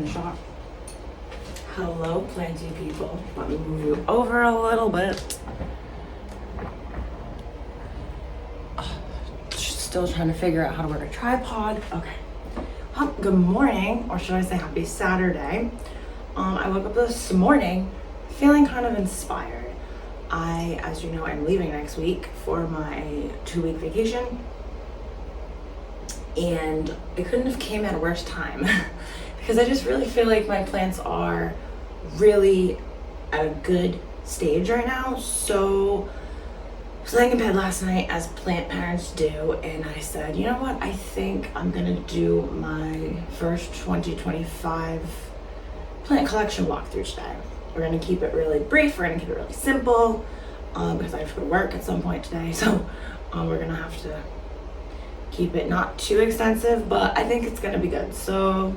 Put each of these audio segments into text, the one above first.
shot. Hello, planty people. Let me move you over a little bit. Still trying to figure out how to work a tripod. Okay. Good morning, or should I say happy Saturday. I woke up this morning feeling kind of inspired. As you know, I'm leaving next week for my 2-week vacation. And it couldn't have came at a worse time because I just really feel like my plants are really at a good stage right now. So I was laying in bed last night, as plant parents do, and I said, you know what, I think I'm gonna do my first 2025 plant collection walkthrough today. We're gonna keep it really brief, we're gonna keep it really simple, because I have to go to work at some point today, so we're gonna have to keep it not too extensive, but I think it's gonna be good. So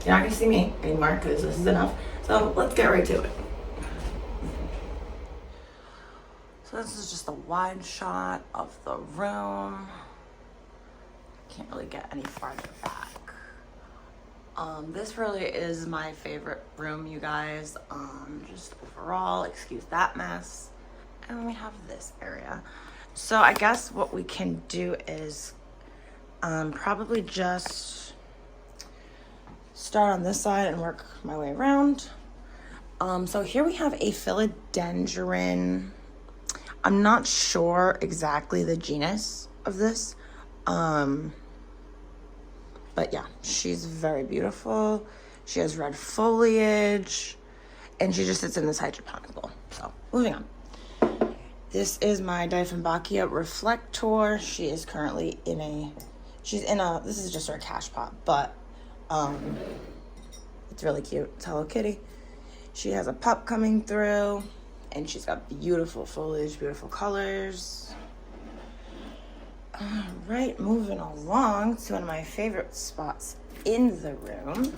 you're not gonna see me anymore because this is enough. So let's get right to it. So this is just a wide shot of the room. Can't really get any farther back. This really is my favorite room, you guys. Just overall, excuse that mess. And we have this area. So I guess what we can do is probably just start on this side and work my way around. So here we have a philodendron. I'm not sure exactly the genus of this. But yeah, she's very beautiful. She has red foliage and she just sits in this hydroponic bowl. So moving on. This is my Dieffenbachia reflector. She is currently this is just her cash pot, but it's really cute. It's Hello Kitty. She has a pup coming through and she's got beautiful foliage, beautiful colors. All right, moving along to one of my favorite spots in the room.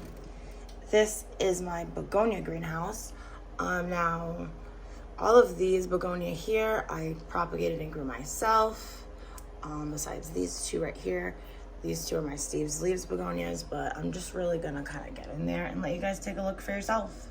This is my begonia greenhouse. Now, all of these begonia here, I propagated and grew myself. Besides these two right here. These two are my Steve's Leaves begonias, but I'm just really gonna kind of get in there and let you guys take a look for yourself.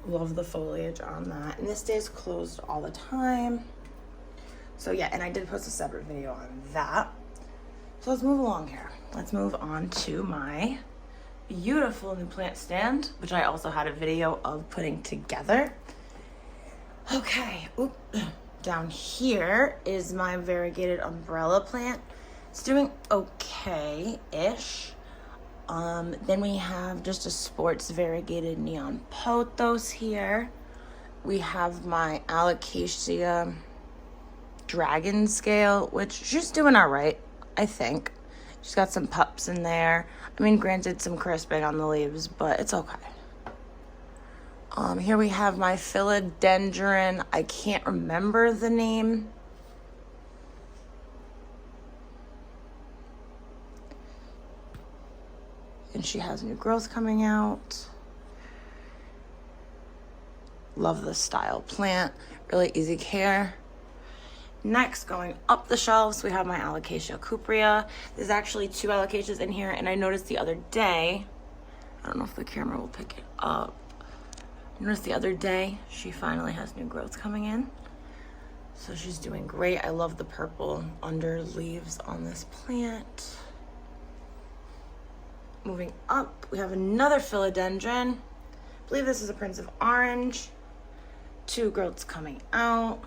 Love the foliage on that. And this stays closed all the time. So yeah, and I did post a separate video on that. So let's move along here. Let's move on to my beautiful new plant stand, which I also had a video of putting together. Okay, down here is my variegated umbrella plant. It's doing okay-ish. Then we have just a sports variegated neon pothos here. We have my alocasia dragon scale, which she's doing all right, I think. She's got some pups in there. I mean, granted, some crisping on the leaves, but it's okay. Here we have my philodendron. I can't remember the name. And she has new growth coming out. Love this style plant. Really easy care. Next, going up the shelves, we have my Alocasia cuprea. There's actually 2 alocasias in here, and I noticed the other day, I don't know if the camera will pick it up. I noticed the other day, she finally has new growth coming in. So she's doing great. I love the purple under leaves on this plant. Moving up, we have another philodendron. I believe this is a Prince of Orange. 2 growths coming out.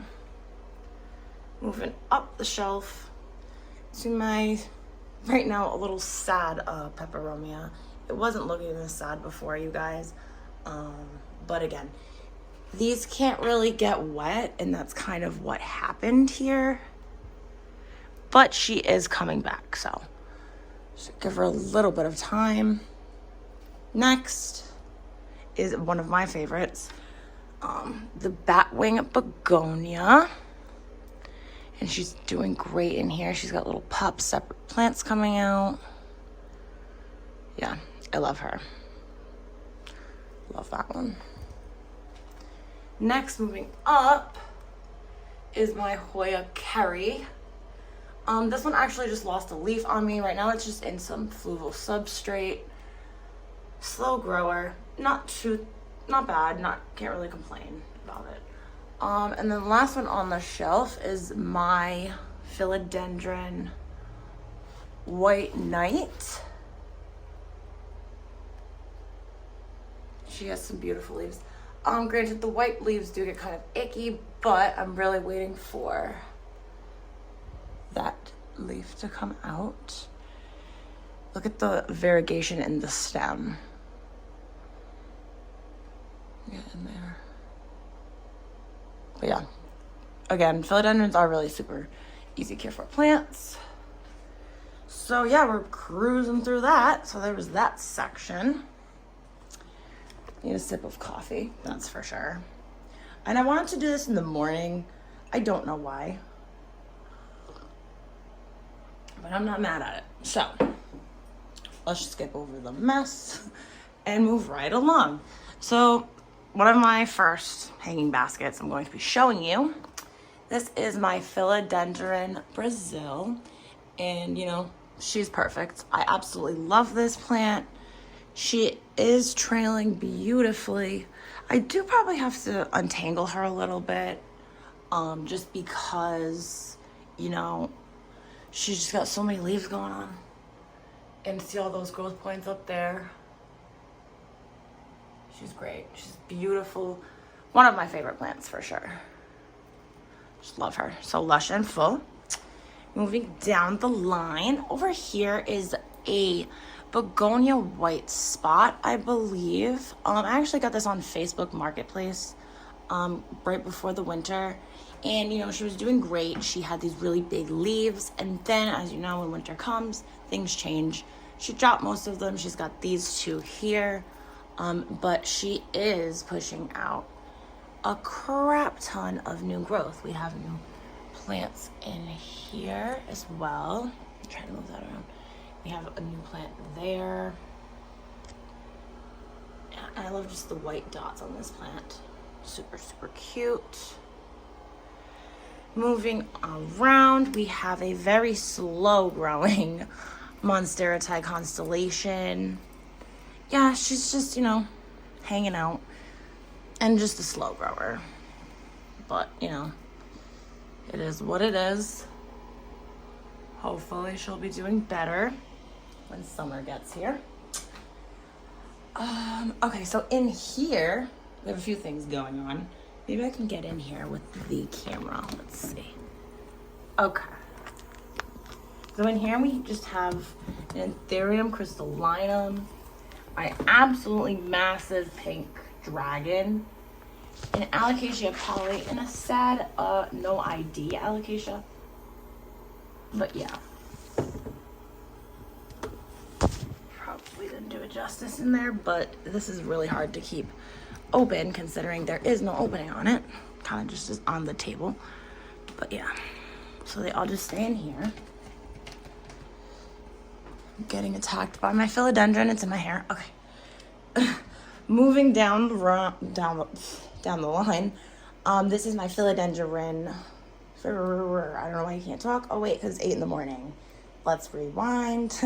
Moving up the shelf to my, right now, a little sad peperomia. It wasn't looking this sad before, you guys. But again, these can't really get wet, and that's kind of what happened here. But she is coming back, so just give her a little bit of time. Next is one of my favorites, the batwing begonia. And she's doing great in here. She's got little pups, separate plants coming out. Yeah, I love her. Love that one. Next, moving up, is my Hoya Kerry. This one actually just lost a leaf on me. Right now it's just in some fluval substrate. Slow grower. Not bad. Can't really complain about it. And then last one on the shelf is my Philodendron White Knight. She has some beautiful leaves. Granted, the white leaves do get kind of icky, but I'm really waiting for that leaf to come out. Look at the variegation in the stem. Get in there. But yeah, again, philodendrons are really super easy care for plants. So yeah, we're cruising through that. So there was that section. Need a sip of coffee, that's for sure. And I wanted to do this in the morning. I don't know why, but I'm not mad at it. So let's just skip over the mess and move right along. So one of my first hanging baskets I'm going to be showing you. This is my Philodendron Brazil, and you know, she's perfect. I absolutely love this plant. She is trailing beautifully. I do probably have to untangle her a little bit, just because, you know, she's just got so many leaves going on. And see all those growth points up there? She's great. She's beautiful. One of my favorite plants for sure. Just love her. So lush and full. Moving down the line, over here is a begonia white spot, I believe. I actually got this on Facebook Marketplace right before the winter, and you know, she was doing great. She had these really big leaves, and then, as you know, when winter comes, things change. She dropped most of them. She's got these two here, but she is pushing out a crap ton of new growth. We have new plants in here as well. I'm trying to move that around. We have a new plant there. And I love just the white dots on this plant. Super, super cute. Moving around, we have a very slow growing Monstera constellation. Yeah, she's just, you know, hanging out. And just a slow grower. But, you know, it is what it is. Hopefully she'll be doing better when summer gets here. Okay, so in here, we have a few things going on. Maybe I can get in here with the camera. Let's see. Okay. So in here we just have an Anthurium crystallinum, my absolutely massive pink dragon, an Alocasia poly, and a sad no ID Alocasia. But yeah. Probably didn't do it justice in there, but this is really hard to keep open considering there is no opening on it. Kind of just is on the table. But yeah. So they all just stay in here. I'm getting attacked by my philodendron. It's in my hair. Okay. Moving down the line. This is my philodendron. I don't know why you can't talk. Oh wait, because it's 8 in the morning. Let's rewind.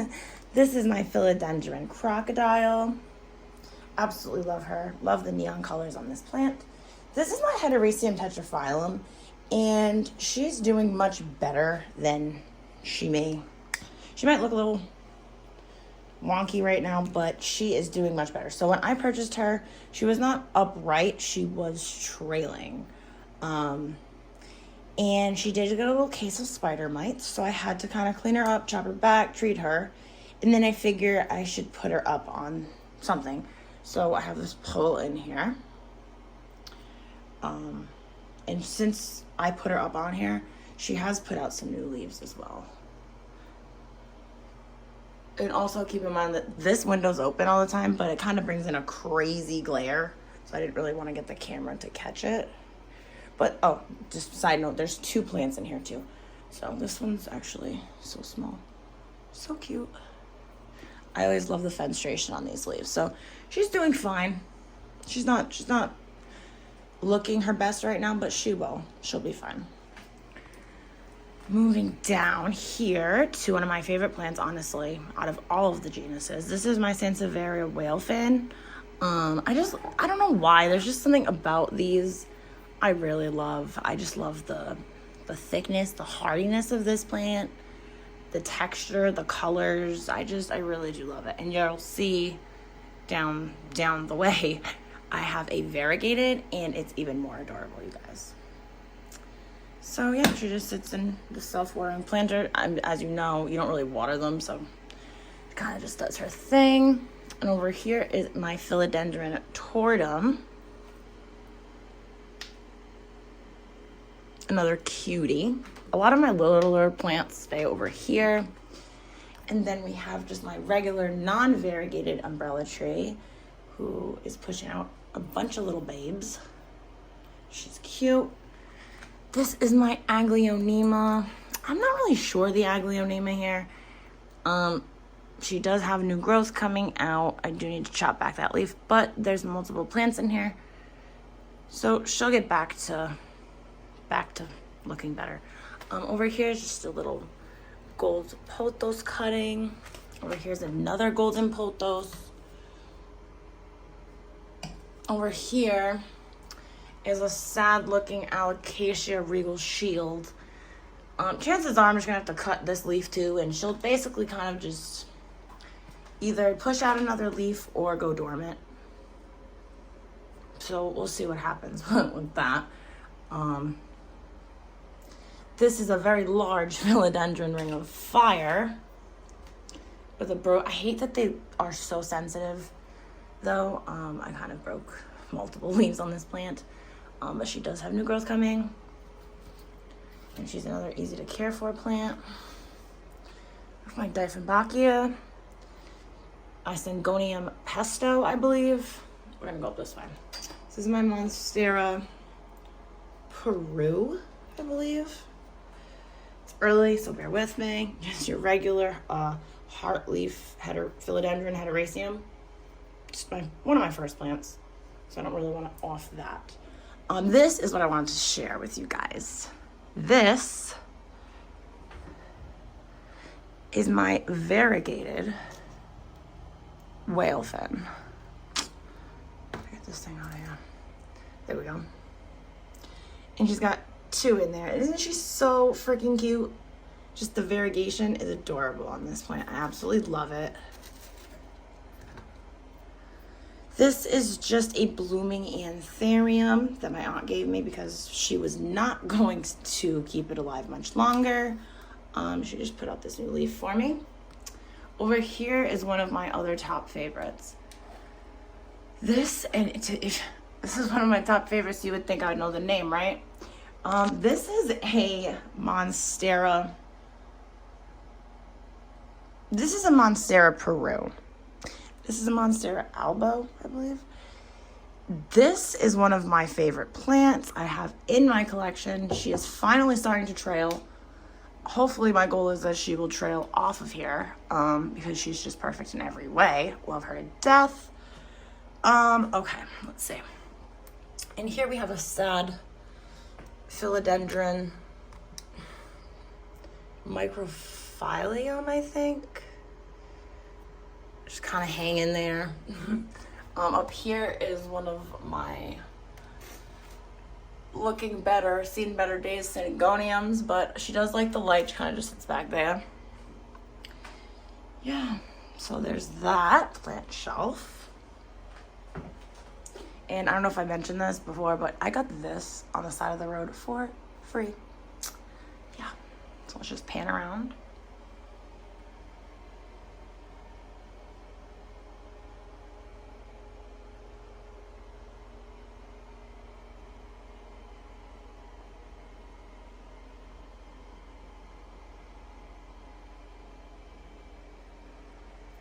This is my philodendron crocodile. Absolutely love her. Love the neon colors on this plant. This is my Heteroecium tetraphyllum, and she's doing much better than she might look a little wonky right now, but she is doing much better. So when I purchased her, she was not upright, she was trailing. And she did get a little case of spider mites, so I had to kind of clean her up, chop her back, treat her, and then I figure I should put her up on something. So I have this pole in here. And since I put her up on here, she has put out some new leaves as well. And also keep in mind that this window's open all the time, but it kind of brings in a crazy glare. So I didn't really want to get the camera to catch it. But, oh, just side note, there's 2 plants in here too. So this one's actually so small. So cute. I always love the fenstration on these leaves. So she's doing fine. She's not looking her best right now, but she'll be fine. Moving down here to one of my favorite plants, honestly, out of all of the genuses. This is my Sansevieria whalefin. I don't know why. There's just something about these I really love. I just love the thickness, the hardiness of this plant, the texture, the colors. I really do love it. And you'll see down the way, I have a variegated, and it's even more adorable, you guys. So yeah, she just sits in the self-watering planter. As you know, you don't really water them, so it kind of just does her thing. And over here is my philodendron tortum. Another cutie. A lot of my littler plants stay over here. And then we have just my regular non-variegated umbrella tree, who is pushing out a bunch of little babes. She's cute. This is my Aglaonema. I'm not really sure the Aglaonema here. She does have new growth coming out. I do need to chop back that leaf, but there's multiple plants in here. So she'll get back to looking better. Over here is just a little gold pothos cutting. Over here's another golden pothos. Over here is a sad looking Alocasia regal shield. Chances are I'm just gonna have to cut this leaf too, and she'll basically kind of just either push out another leaf or go dormant. So we'll see what happens with that. This is a very large philodendron ring of fire with a I hate that they are so sensitive though. I kind of broke multiple leaves on this plant. But she does have new growth coming. And she's another easy to care for plant. My Dieffenbachia. Isingonium pesto, I believe. We're gonna go up this way. This is my Monstera Peru, I believe. It's early, so bear with me. Just your regular heartleaf philodendron hederaceum. Just one of my first plants, so I don't really want to off that. This is what I wanted to share with you guys. This is my variegated whalefin. Get this thing out of here. There we go. And she's got two in there. Isn't she so freaking cute? Just the variegation is adorable on this plant. I absolutely love it. This is just a blooming anthurium that my aunt gave me because she was not going to keep it alive much longer. She just put out this new leaf for me. Over here is one of my other top favorites. This is one of my top favorites. You would think I would know the name, right? This is a Monstera. This is a Monstera Peru. This is a Monstera albo, I believe. This is one of my favorite plants I have in my collection. She is finally starting to trail. Hopefully my goal is that she will trail off of here because she's just perfect in every way. Love her to death. Okay, let's see. And here we have a sad philodendron microphylium, I think. Just kind of hanging there. Up here is one of my seen better days Syngoniums, but she does like the light. She kind of just sits back there. Yeah, so there's that plant shelf. And I don't know if I mentioned this before, but I got this on the side of the road for free. Yeah, so let's just pan around.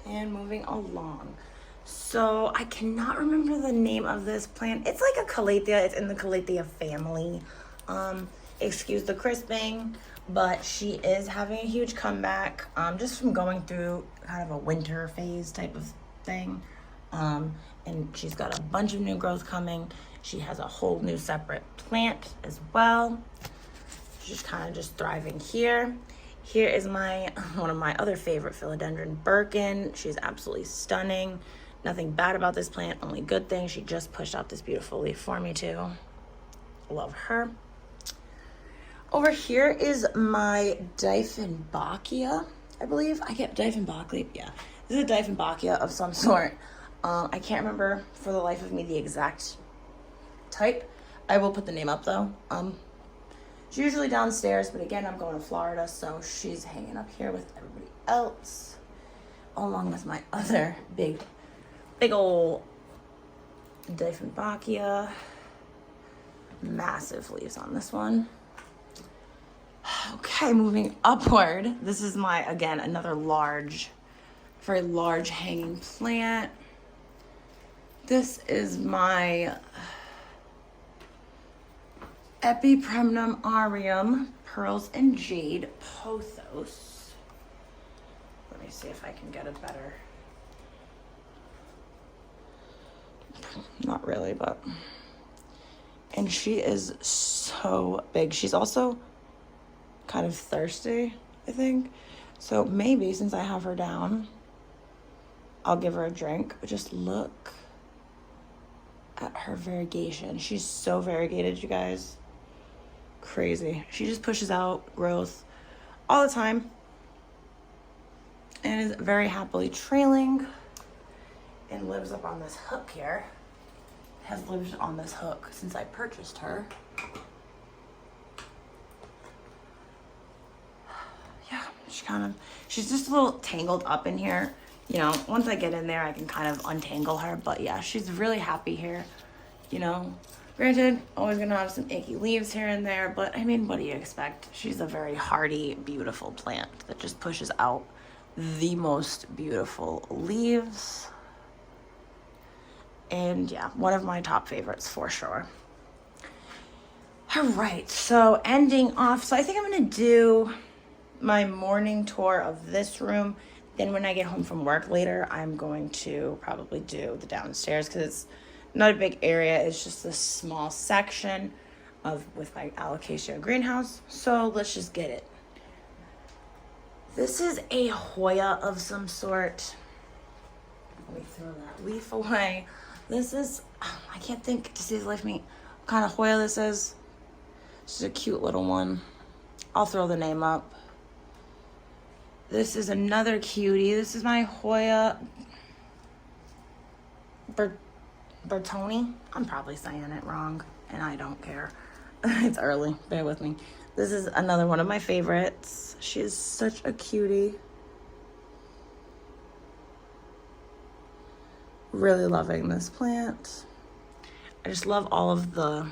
And moving along. So I cannot remember the name of this plant. It's like a calathea. It's in the calathea family. Excuse the crisping, but she is having a huge comeback, just from going through kind of a winter phase type of thing. And she's got a bunch of new growth coming. She has a whole new separate plant as well. She's kind of just thriving here. Here is one of my other favorite philodendron, Birkin. She's absolutely stunning. Nothing bad about this plant, only good things. She just pushed out this beautiful leaf for me too. Love her. Over here is my Dieffenbachia, I believe. I get Dieffenbachia, yeah. This is a Dieffenbachia of some sort. I can't remember for the life of me the exact type. I will put the name up though. She's usually downstairs, but again, I'm going to Florida, so she's hanging up here with everybody else, along with my other big old Dieffenbachia. Massive leaves on this one. Okay, moving upward. This is again, another very large hanging plant. This is my Epipremnum aureum, Pearls and Jade Pothos. Let me see if I can get a better. Not really, but. And she is so big. She's also kind of thirsty, I think. So maybe since I have her down, I'll give her a drink. But just look at her variegation. She's so variegated, you guys. Crazy. She just pushes out growth all the time and is very happily trailing and lives up on this hook here. Has lived on this hook since I purchased her. Yeah, she's just a little tangled up in here. You know, once I get in there, I can kind of untangle her. But yeah, she's really happy here. You know, granted, always gonna have some icky leaves here and there, but I mean, what do you expect? She's a very hardy, beautiful plant that just pushes out the most beautiful leaves. And yeah, one of my top favorites for sure. All right, so ending off, so I think I'm gonna do my morning tour of this room. Then when I get home from work later, I'm going to probably do the downstairs because it's not a big area. It's just a small section with my alocasia greenhouse. So let's just get it. This is a Hoya of some sort. Let me throw that leaf away. This is, I can't think to save life me what kind of Hoya this is. This is a cute little one. I'll throw the name up. This is another cutie. This is my Hoya Bertoni. I'm probably saying it wrong, and I don't care. It's early. Bear with me. This is another one of my favorites. She is such a cutie. Really loving this plant. I just love all of the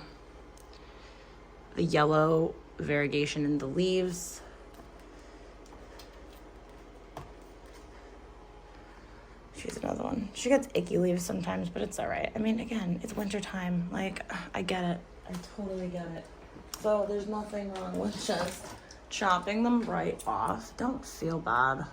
yellow variegation in the leaves. She's another one. She gets icky leaves sometimes, but it's all right. I mean, again, it's winter time. Like, I get it. I totally get it. So there's nothing wrong with just chopping them right off. Don't feel bad.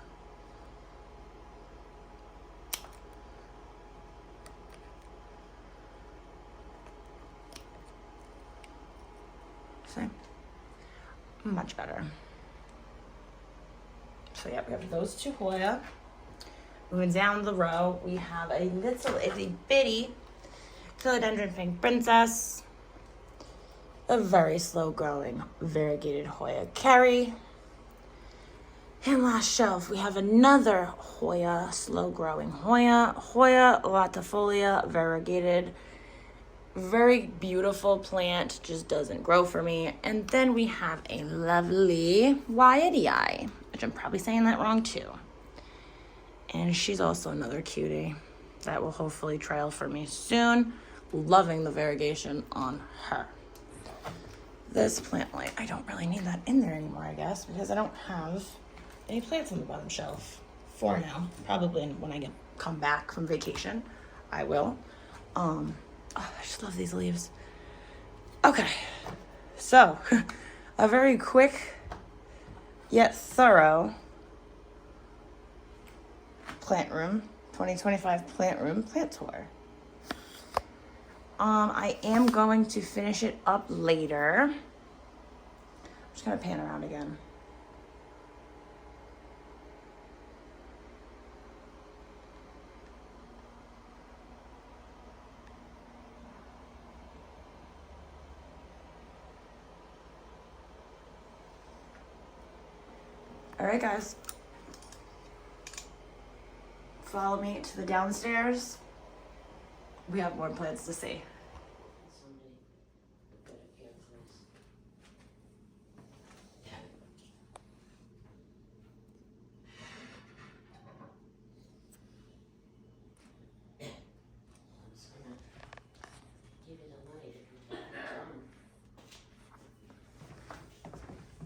See? Much better. So yeah, we have those two Hoya. Moving down the row, we have a itty bitty philodendron pink princess, a very slow growing variegated Hoya Kerry. And last shelf, we have another Hoya, slow growing Hoya latifolia variegated. Very beautiful plant, just doesn't grow for me. And then we have a lovely Wyettii, which I'm probably saying that wrong too. And she's also another cutie that will hopefully trail for me soon. Loving the variegation on her. This plant, like, I don't really need that in there anymore, I guess, because I don't have any plants on the bottom shelf for now. Probably when I come back from vacation, I will. Oh, I just love these leaves. Okay, so a very quick yet thorough plant room, 2025 plant tour. I am going to finish it up later. I'm just gonna pan around again. All right, guys. Follow me to the downstairs. We have more plants to see.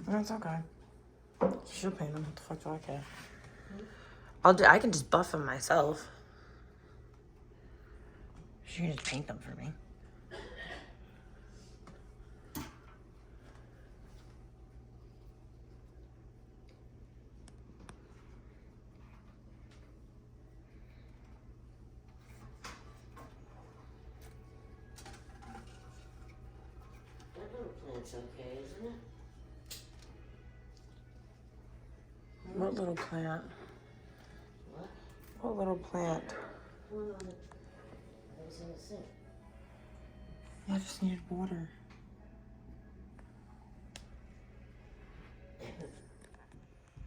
That's okay. She'll paint them. What the fuck do I care? I can just buff them myself. She can just paint them for me. That little plant's okay, isn't it? What little plant? What? What little plant? The one on the... I was gonna say. I just needed water.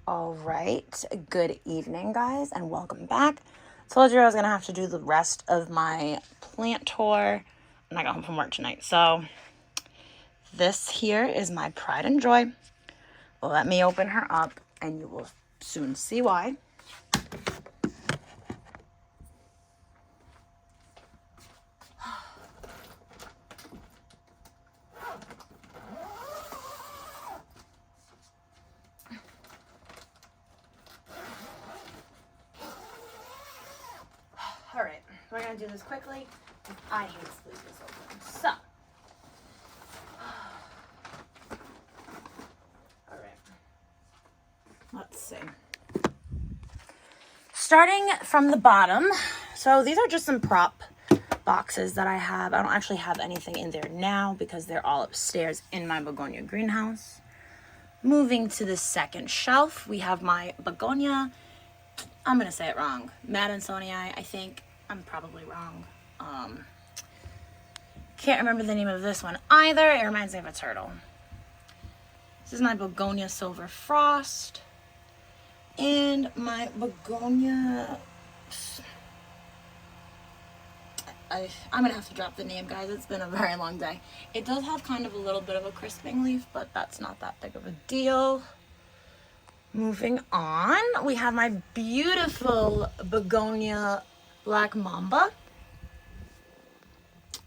All right. Good evening, guys, and welcome back. Told you I was gonna have to do the rest of my plant tour, and I got home from work tonight. So this here is my pride and joy. Let me open her up, and you will soon see why. All right, we're gonna do this quickly. I hate to leave this open. So, all right, let's see. Starting from the bottom, so these are just some prop boxes that I have. I don't actually have anything in there now because they're all upstairs in my begonia greenhouse. Moving to the second shelf, we have my begonia. I'm gonna say it wrong. Madansonii, I think. I'm probably wrong. Can't remember the name of this one either. It reminds me of a turtle. This is my begonia silver frost. And my begonia... I'm gonna have to drop the name, guys. It's been a very long day. It does have kind of a little bit of a crisping leaf, but that's not that big of a deal. Moving on, we have my beautiful begonia black mamba.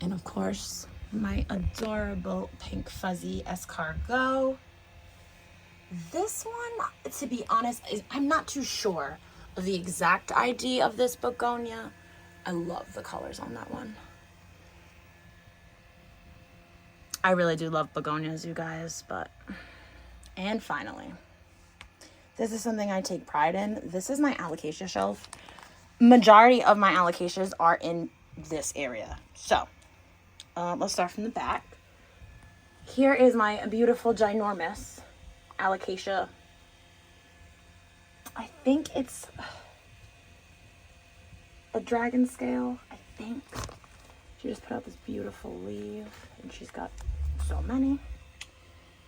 And of course, my adorable pink fuzzy escargot. This one, to be honest, I'm not too sure of the exact ID of this begonia. I love the colors on that one. I really do love begonias, you guys, but... And finally, this is something I take pride in. This is my alocasia shelf. Majority of my alocasias are in this area. So, let's start from the back. Here is my beautiful, ginormous alocasia. I think it's a dragon scale, I think. She just put out this beautiful leaf, and she's got so many.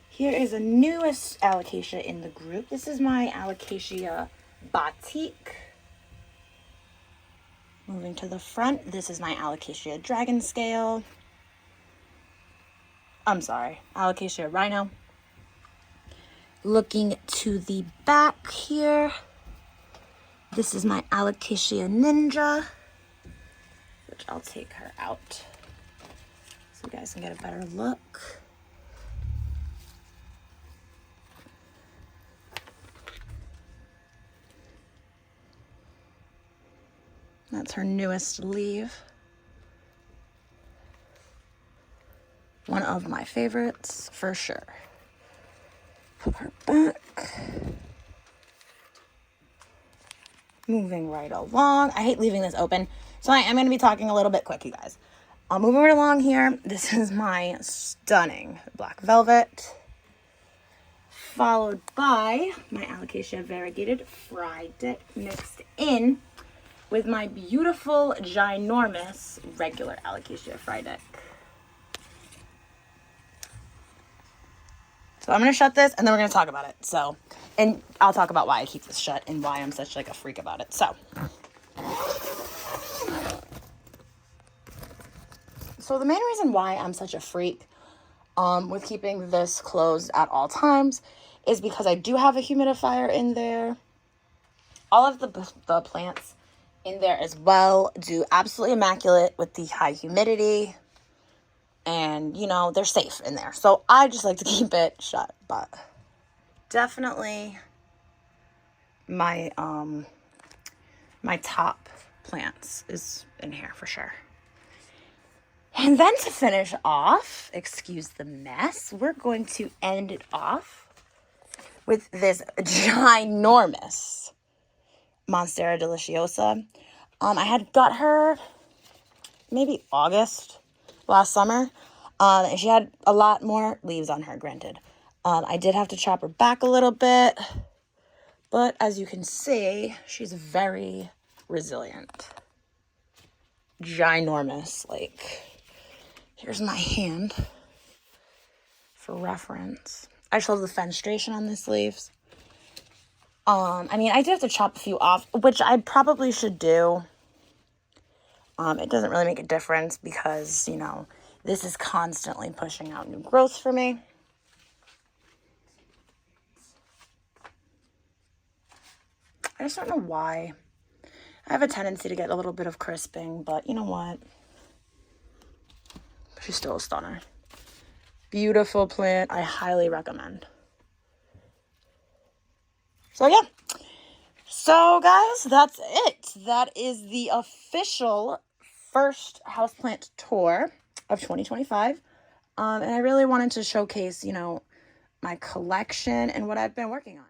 Here is the newest alocasia in the group. This is my alocasia batik. Moving to the front, this is my alocasia dragon scale. I'm sorry, alocasia rhino. Looking to the back here, this is my alocasia ninja, which I'll take her out so you guys can get a better look. That's her newest leaf. One of my favorites, for sure. Put her back. Moving right along. I hate leaving this open, so I am going to be talking a little bit quick, you guys. Moving right along here. This is my stunning black velvet, followed by my alocasia variegated fried mixed in with my beautiful, ginormous, regular alocasia fried. So I'm going to shut this, and then we're going to talk about it. So, and I'll talk about why I keep this shut and why I'm such like a freak about it. So the main reason why I'm such a freak with keeping this closed at all times is because I do have a humidifier in there. All of the plants in there as well do absolutely immaculate with the high humidity. And, you know, they're safe in there. So I just like to keep it shut. But definitely my my top plants is in here for sure. And then to finish off, excuse the mess, we're going to end it off with this ginormous Monstera Deliciosa. I had got her maybe August last summer. And she had a lot more leaves on her, granted. I did have to chop her back a little bit. But as you can see, she's very resilient. Ginormous, like... Here's my hand for reference. I just love the fenestration on these leaves. I mean, I do have to chop a few off, which I probably should do. It doesn't really make a difference because, you know, this is constantly pushing out new growth for me. I just don't know why. I have a tendency to get a little bit of crisping, but you know what? She's still a stunner. Beautiful plant. I highly recommend. So yeah. So guys, that's it. That is the official first houseplant tour of 2025. And I really wanted to showcase, you know, my collection and what I've been working on.